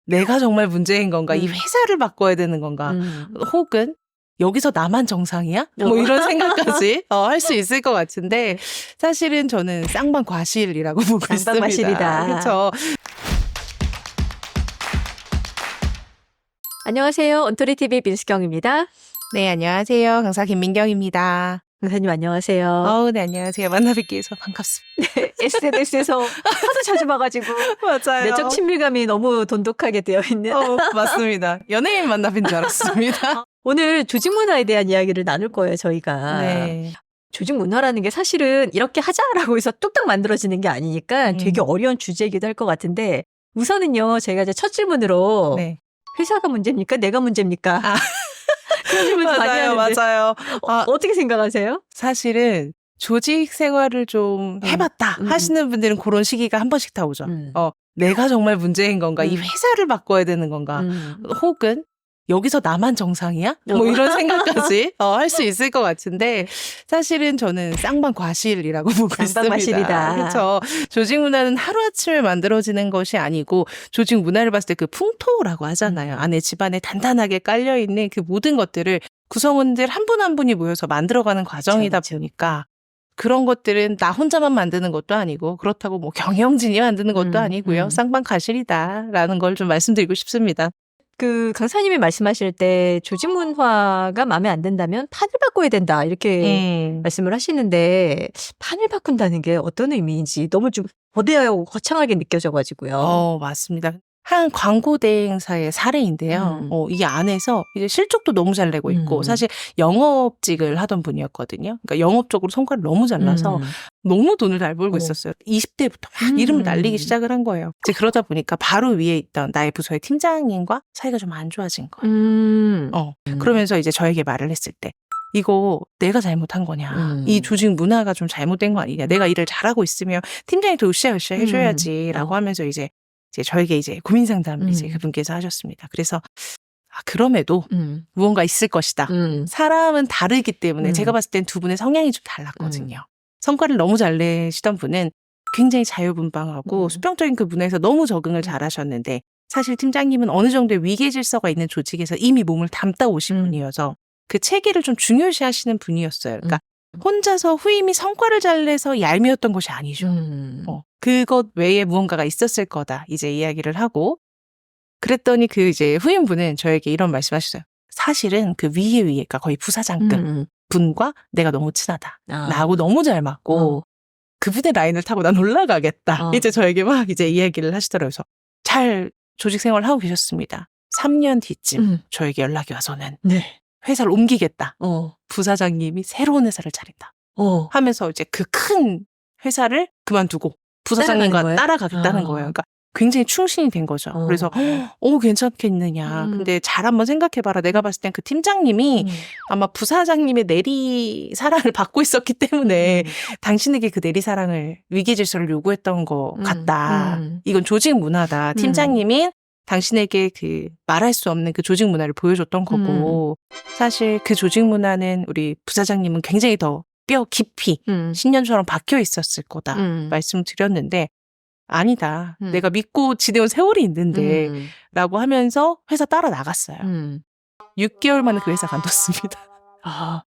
내가 정말 문제인 건가? 이 회사를 바꿔야 되는 건가? 혹은 여기서 나만 정상이야? 뭐 이런 생각까지 할 수 있을 것 같은데 사실은 저는 쌍방과실이라고 보고 있습니다. 쌍방과실이다. 그렇죠. 안녕하세요. 언토리TV 민수경입니다. 네, 안녕하세요. 강사 김민경입니다. 강사님 안녕하세요. 네, 안녕하세요. 만나 뵙기 위해서 반갑습니다. SNS에서 하도 자주 봐가지고 맞아요. 내적 친밀감이 너무 돈독하게 되어 있는. 맞습니다. 연예인 만나 뵌 줄 알았습니다. 오늘 조직 문화에 대한 이야기를 나눌 거예요, 저희가. 네. 조직 문화라는 게 사실은 이렇게 하자라고 해서 뚝딱 만들어지는 게 아니니까 되게 어려운 주제이기도 할 것 같은데 우선은요, 제가 이제 첫 질문으로 네. 회사가 문제입니까? 내가 문제입니까? 그런 질문 많이 하는데. 맞아요. 어떻게 생각하세요? 사실은 조직 생활을 좀 해봤다 하시는 분들은 그런 시기가 한 번씩 다 오죠. 내가 정말 문제인 건가? 이 회사를 바꿔야 되는 건가? 혹은 여기서 나만 정상이야? 뭐 이런 생각까지 할 수 있을 것 같은데 사실은 저는 쌍방과실이라고 보고 있습니다. 쌍방과실이다. 그렇죠. 조직 문화는 하루아침에 만들어지는 것이 아니고 조직 문화를 봤을 때 그 풍토라고 하잖아요. 안에 집안에 단단하게 깔려있는 그 모든 것들을 구성원들 한 분 한 분이 모여서 만들어가는 과정이다 보니까 그런 것들은 나 혼자만 만드는 것도 아니고 그렇다고 뭐 경영진이 만드는 것도 아니고요. 쌍방과실이다라는 걸 좀 말씀드리고 싶습니다. 그 강사님이 말씀하실 때 조직 문화가 마음에 안 든다면 판을 바꿔야 된다 이렇게 말씀을 하시는데 판을 바꾼다는 게 어떤 의미인지 너무 좀 거대하고 거창하게 느껴져가지고요. 맞습니다. 한 광고 대행사의 사례인데요. 이 안에서 이제 실적도 너무 잘 내고 있고 사실 영업직을 하던 분이었거든요. 그러니까 영업적으로 성과를 너무 잘 나서 너무 돈을 잘 벌고 있었어요. 20대부터 막 이름을 날리기 시작을 한 거예요. 이제 그러다 보니까 바로 위에 있던 나의 부서의 팀장님과 사이가 좀 안 좋아진 거예요. 그러면서 이제 저에게 말을 했을 때 이거 내가 잘못한 거냐. 이 조직 문화가 좀 잘못된 거 아니냐. 내가 일을 잘하고 있으면 팀장이 더 으쌰으쌰 해줘야지라고 하면서 이제 저에게 이제 고민 상담을 이제 그분께서 하셨습니다. 그래서 그럼에도 무언가 있을 것이다. 사람은 다르기 때문에 제가 봤을 땐 두 분의 성향이 좀 달랐거든요. 성과를 너무 잘 내시던 분은 굉장히 자유분방하고 수평적인 그 문화에서 너무 적응을 잘하셨는데 사실 팀장님은 어느 정도의 위계 질서가 있는 조직에서 이미 몸을 담다 오신 분이어서 그 체계를 좀 중요시 하시는 분이었어요. 그러니까 혼자서 후임이 성과를 잘 내서 얄미웠던 것이 아니죠. 그것 외에 무언가가 있었을 거다. 이제 이야기를 하고 그랬더니 그 이제 후임분은 저에게 이런 말씀하셨어요. 사실은 그 위에 그러니까 거의 부사장급 분과 내가 너무 친하다. 나하고 너무 잘 맞고 그분의 라인을 타고 난 올라가겠다. 이제 저에게 막 이제 이야기를 하시더라고요. 그래서 잘 조직 생활을 하고 계셨습니다. 3년 뒤쯤 저에게 연락이 와서는 회사를 옮기겠다. 부사장님이 새로운 회사를 차린다. 하면서 이제 그 큰 회사를 그만두고 부사장님과 따라가겠다는 거예요. 그러니까 굉장히 충신이 된 거죠. 그래서 괜찮겠느냐. 근데 잘 한번 생각해봐라. 내가 봤을 땐 그 팀장님이 아마 부사장님의 내리사랑을 받고 있었기 때문에 당신에게 그 내리사랑을 위계질서를 요구했던 것 같다. 이건 조직 문화다. 팀장님이 당신에게 그 말할 수 없는 그 조직 문화를 보여줬던 거고 사실 그 조직 문화는 우리 부사장님은 굉장히 더 뼈 깊이 신년처럼 박혀 있었을 거다 말씀드렸는데 아니다. 내가 믿고 지내온 세월이 있는데 라고 하면서 회사 따라 나갔어요. 6개월 만에 그 회사 간뒀습니다.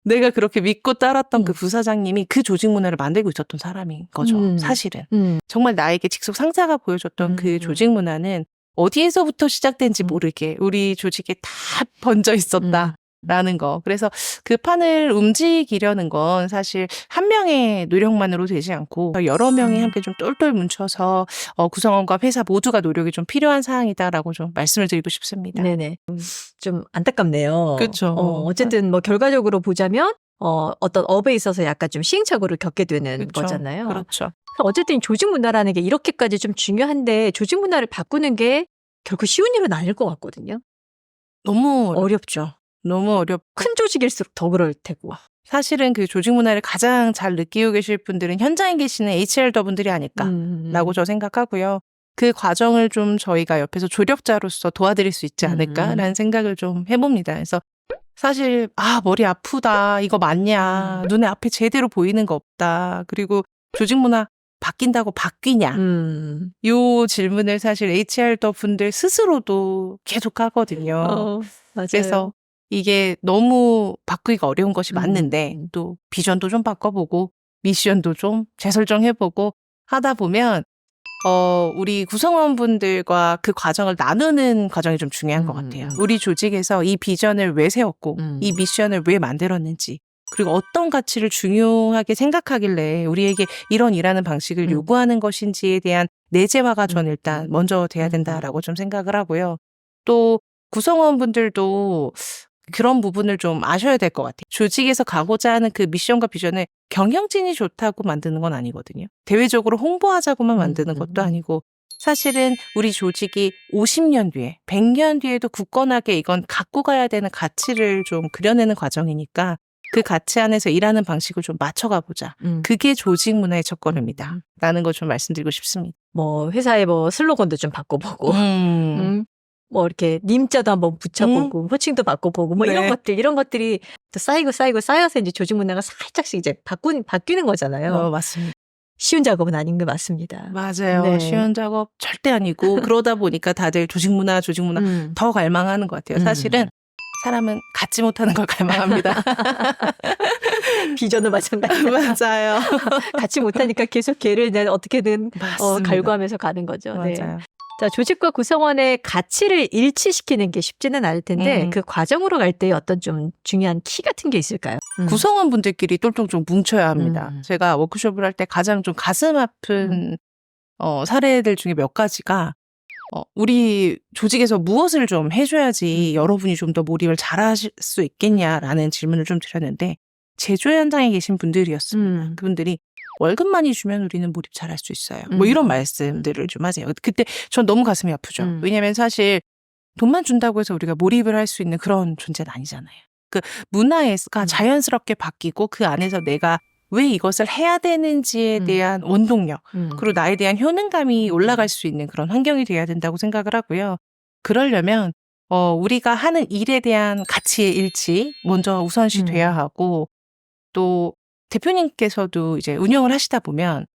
내가 그렇게 믿고 따랐던 그 부사장님이 그 조직 문화를 만들고 있었던 사람인 거죠. 사실은. 정말 나에게 직속 상사가 보여줬던 그 조직 문화는 어디에서부터 시작된지 모르게 우리 조직에 다 번져 있었다. 라는 거. 그래서 그 판을 움직이려는 건 사실 한 명의 노력만으로 되지 않고 여러 명이 함께 좀 똘똘 뭉쳐서 구성원과 회사 모두가 노력이 좀 필요한 사항이다라고 좀 말씀을 드리고 싶습니다. 네네. 좀 안타깝네요. 그렇죠. 어쨌든 뭐 결과적으로 보자면 어떤 업에 있어서 약간 좀 시행착오를 겪게 되는 거잖아요. 그렇죠. 어쨌든 조직 문화라는 게 이렇게까지 좀 중요한데 조직 문화를 바꾸는 게 결코 쉬운 일은 아닐 것 같거든요. 너무 어렵죠. 너무 어렵고 큰 조직일수록 더 그럴 테고. 사실은 그 조직 문화를 가장 잘 느끼고 계실 분들은 현장에 계시는 HR더 분들이 아닐까라고 저 생각하고요. 그 과정을 좀 저희가 옆에서 조력자로서 도와드릴 수 있지 않을까라는 생각을 좀 해봅니다. 그래서 사실 머리 아프다 이거 맞냐 눈에 앞에 제대로 보이는 거 없다 그리고 조직 문화 바뀐다고 바뀌냐? 요 질문을 사실 HR 분들 스스로도 계속 하거든요. 맞아요. 그래서 이게 너무 바꾸기가 어려운 것이 맞는데 또 비전도 좀 바꿔보고 미션도 좀 재설정해보고 하다 보면 우리 구성원분들과 그 과정을 나누는 과정이 좀 중요한 것 같아요. 우리 조직에서 이 비전을 왜 세웠고 이 미션을 왜 만들었는지 그리고 어떤 가치를 중요하게 생각하길래 우리에게 이런 일하는 방식을 요구하는 것인지에 대한 내재화가 전 일단 먼저 돼야 된다라고 좀 생각을 하고요. 또 구성원분들도 그런 부분을 좀 아셔야 될 것 같아요. 조직에서 가고자 하는 그 미션과 비전을 경영진이 좋다고 만드는 건 아니거든요. 대외적으로 홍보하자고만 만드는 것도 아니고 사실은 우리 조직이 50년 뒤에 100년 뒤에도 굳건하게 이건 갖고 가야 되는 가치를 좀 그려내는 과정이니까 그 가치 안에서 일하는 방식을 좀 맞춰가 보자. 그게 조직 문화의 첫걸음이다. 라는 걸 좀 말씀드리고 싶습니다. 뭐 회사의 뭐 슬로건도 좀 바꿔보고 뭐 이렇게 님자도 한번 붙여보고 호칭도 바꿔보고 뭐 네. 이런 것들이 또 쌓여서 이제 조직 문화가 살짝씩 이제 바뀌는 거잖아요. 맞습니다. 쉬운 작업은 아닌 게 맞습니다. 맞아요. 네. 쉬운 작업 절대 아니고 그러다 보니까 다들 조직 문화 더 갈망하는 것 같아요. 사실은 사람은 갖지 못하는 걸 갈망합니다. 비전도 마찬가지. 맞아요. 갖지 못하니까 계속 걔를 어떻게든 갈구하면서 가는 거죠. 맞아요. 네. 자, 조직과 구성원의 가치를 일치시키는 게 쉽지는 않을 텐데 그 과정으로 갈 때 어떤 좀 중요한 키 같은 게 있을까요? 구성원분들끼리 똘똘 좀 뭉쳐야 합니다. 제가 워크숍을 할 때 가장 좀 가슴 아픈 사례들 중에 몇 가지가 우리 조직에서 무엇을 좀 해줘야지 여러분이 좀 더 몰입을 잘하실 수 있겠냐라는 질문을 좀 드렸는데 제조 현장에 계신 분들이었습니다. 그분들이 월급 많이 주면 우리는 몰입 잘할 수 있어요. 뭐 이런 말씀들을 좀 하세요. 그때 전 너무 가슴이 아프죠. 왜냐하면 사실 돈만 준다고 해서 우리가 몰입을 할 수 있는 그런 존재는 아니잖아요. 그 문화가 자연스럽게 바뀌고 그 안에서 내가 왜 이것을 해야 되는지에 대한 원동력 그리고 나에 대한 효능감이 올라갈 수 있는 그런 환경이 돼야 된다고 생각을 하고요. 그러려면 우리가 하는 일에 대한 가치의 일치 먼저 우선시 돼야 하고 또 대표님께서도 이제 운영을 하시다 보면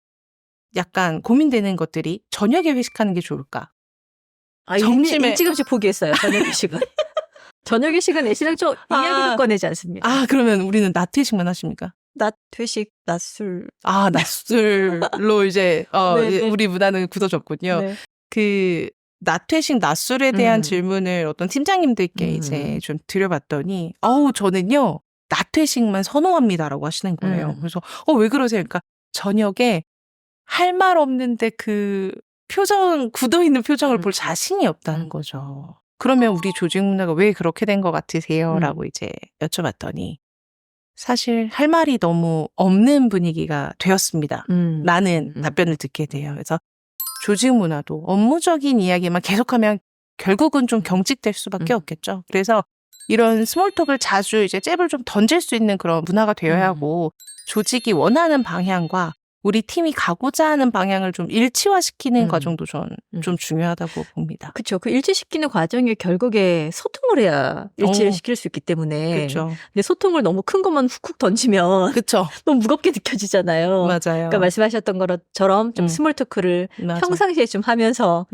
약간 고민되는 것들이 저녁에 회식하는 게 좋을까? 점심에 일찌감치 포기했어요. 저녁 회식은. 저녁 회식은 애시랑 좀 이야기도 꺼내지 않습니다. 그러면 우리는 낮 회식만 하십니까? 낮 회식, 낮술. 낮술로 이제 우리 문화는 굳어졌군요. 네. 그 낮 회식, 낮술에 대한 질문을 어떤 팀장님들께 이제 좀 드려봤더니 저는요 낮 회식만 선호합니다라고 하시는 거예요. 그래서 왜 그러세요? 그러니까 저녁에 할 말 없는데 그 굳어있는 표정을 볼 자신이 없다는 거죠. 그러면 우리 조직 문화가 왜 그렇게 된 것 같으세요? 라고 이제 여쭤봤더니 사실 할 말이 너무 없는 분위기가 되었습니다. 라는 답변을 듣게 돼요. 그래서 조직 문화도 업무적인 이야기만 계속하면 결국은 좀 경직될 수밖에 없겠죠. 그래서 이런 스몰톡을 자주 이제 잽을 좀 던질 수 있는 그런 문화가 되어야 하고 조직이 원하는 방향과 우리 팀이 가고자 하는 방향을 좀 일치화시키는 과정도 좀 중요하다고 봅니다. 그렇죠. 그 일치시키는 과정이 결국에 소통을 해야 일치를 시킬 수 있기 때문에. 그렇죠. 근데 소통을 너무 큰 것만 훅훅 던지면 그렇죠. 너무 무겁게 느껴지잖아요. 맞아요. 그러니까 말씀하셨던 것처럼 좀 스몰 토크를 평상시에 좀 하면서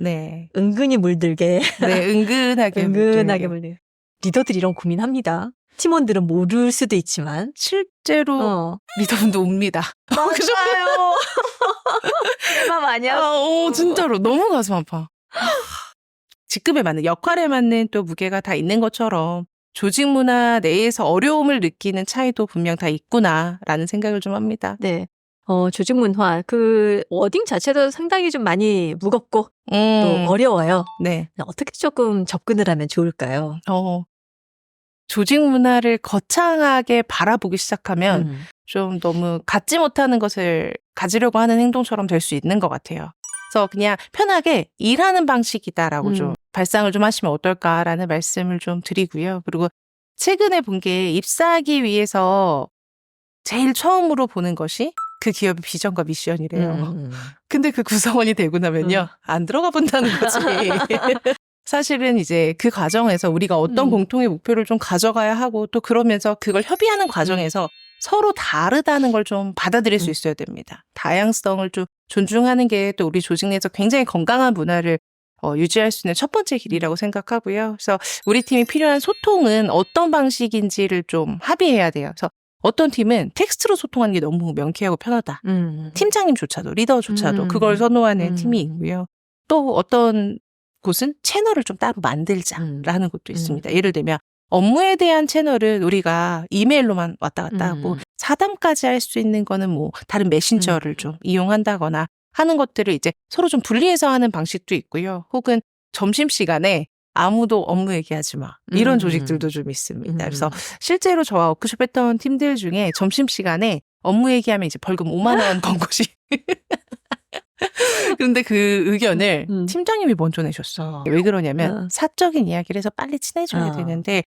은근히 물들게. 네, 은근하게 물들게. 리더들이 이런 고민합니다. 팀원들은 모를 수도 있지만 실제로 리더분도 옵니다. 맞아요. 맘 아니야? 진짜로 너무 가슴 아파. 직급에 맞는 역할에 맞는 또 무게가 다 있는 것처럼 조직 문화 내에서 어려움을 느끼는 차이도 분명 다 있구나라는 생각을 좀 합니다. 네. 조직 문화 그 워딩 자체도 상당히 좀 많이 무겁고 또 어려워요. 네. 어떻게 조금 접근을 하면 좋을까요? 조직 문화를 거창하게 바라보기 시작하면 좀 너무 갖지 못하는 것을 가지려고 하는 행동처럼 될 수 있는 것 같아요. 그래서 그냥 편하게 일하는 방식이다라고 좀 발상을 좀 하시면 어떨까라는 말씀을 좀 드리고요. 그리고 최근에 본 게 입사하기 위해서 제일 처음으로 보는 것이 그 기업의 비전과 미션이래요. 근데 그 구성원이 되고 나면요. 안 들어가 본다는 거지. 사실은 이제 그 과정에서 우리가 어떤 공통의 목표를 좀 가져가야 하고 또 그러면서 그걸 협의하는 과정에서 서로 다르다는 걸 좀 받아들일 수 있어야 됩니다. 다양성을 좀 존중하는 게 또 우리 조직 내에서 굉장히 건강한 문화를 유지할 수 있는 첫 번째 길이라고 생각하고요. 그래서 우리 팀이 필요한 소통은 어떤 방식인지를 좀 합의해야 돼요. 그래서 어떤 팀은 텍스트로 소통하는 게 너무 명쾌하고 편하다. 팀장님조차도 리더조차도 그걸 선호하는 팀이 있고요. 또 어떤 곳은 채널을 좀 따로 만들자라는 것도 있습니다. 예를 들면 업무에 대한 채널은 우리가 이메일로만 왔다 갔다 하고 사담까지 할 수 있는 거는 뭐 다른 메신저를 좀 이용한다거나 하는 것들을 이제 서로 좀 분리해서 하는 방식도 있고요. 혹은 점심시간에 아무도 업무 얘기하지 마. 이런 조직들도 좀 있습니다. 그래서 실제로 저와 워크숍 했던 팀들 중에 점심시간에 업무 얘기하면 이제 벌금 5만 원 건 것이. 근데 그 의견을 팀장님이 먼저 내셨어. 왜 그러냐면 사적인 이야기를 해서 빨리 친해져야 되는데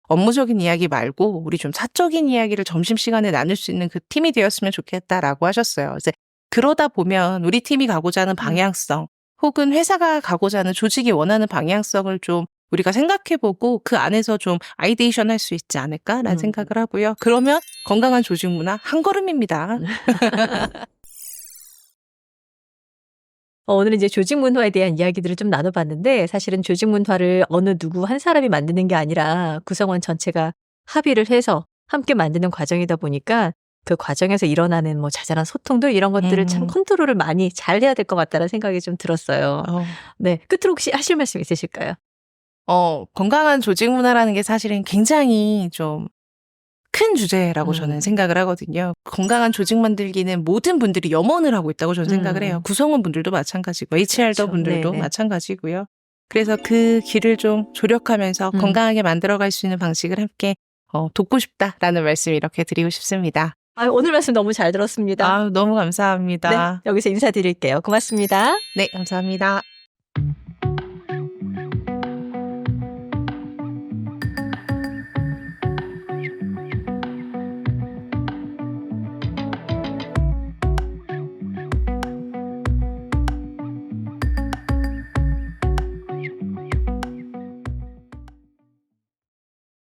업무적인 이야기 말고 우리 좀 사적인 이야기를 점심시간에 나눌 수 있는 그 팀이 되었으면 좋겠다라고 하셨어요. 이제 그러다 보면 우리 팀이 가고자 하는 방향성 혹은 회사가 가고자 하는 조직이 원하는 방향성을 좀 우리가 생각해보고 그 안에서 좀 아이데이션 할 수 있지 않을까라는 생각을 하고요. 그러면 건강한 조직 문화 한 걸음입니다. 오늘은 이제 조직 문화에 대한 이야기들을 좀 나눠봤는데 사실은 조직 문화를 어느 누구 한 사람이 만드는 게 아니라 구성원 전체가 합의를 해서 함께 만드는 과정이다 보니까 그 과정에서 일어나는 뭐 자잘한 소통도 이런 것들을 참 컨트롤을 많이 잘 해야 될 것 같다는 생각이 좀 들었어요. 네, 끝으로 혹시 하실 말씀 있으실까요? 건강한 조직 문화라는 게 사실은 굉장히 좀 큰 주제라고 저는 생각을 하거든요. 건강한 조직 만들기는 모든 분들이 염원을 하고 있다고 저는 생각을 해요. 구성원분들도 마찬가지고 HR도 그렇죠. 분들도 네네. 마찬가지고요. 그래서 그 길을 좀 조력하면서 건강하게 만들어갈 수 있는 방식을 함께 돕고 싶다라는 말씀 이렇게 드리고 싶습니다. 오늘 말씀 너무 잘 들었습니다. 너무 네, 감사합니다. 여기서 인사드릴게요. 고맙습니다. 네, 감사합니다.